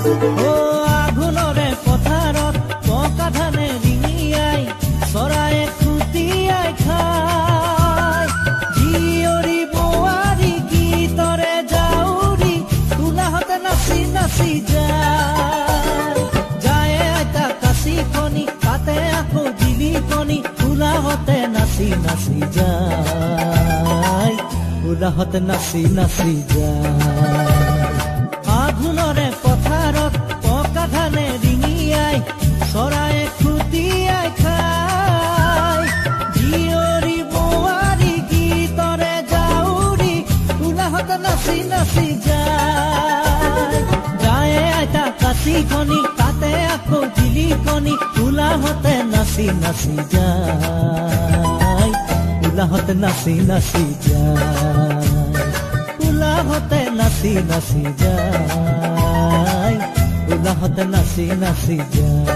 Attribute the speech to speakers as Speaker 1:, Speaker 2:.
Speaker 1: ও আঘোণৰে পথাৰত পকা ধানে ৰিঙিয়াই চৰায়ে খুটিয়াই খায় জীয়ৰী বোৱাৰী গীতৰে জাউৰী কোলাহতে নাচি নাচি যায় আইতা কাচি কণী তাতে আকৌ জিলি কণী কোলাহতে নাচি নাচি যায় কোলাহতে নাচি নাচি যায় আঘোণৰে পথাৰত পকা ধানে ৰিঙিয়াই চৰায়ে খুটিয়াই খায় জীয়ৰী বোৱাৰী গীতৰে জাউৰী কোলাহতে নাচি নাচি যায় আইতা কাচি কণী তাতে আকৌ জিলি কণী কোলাহতে নাচি নাচি যায় কোলাহতে নাচি নাচি যায় কোলাহতে নাচি নাচি যায় কোলাহতে নাচি নাচি যায়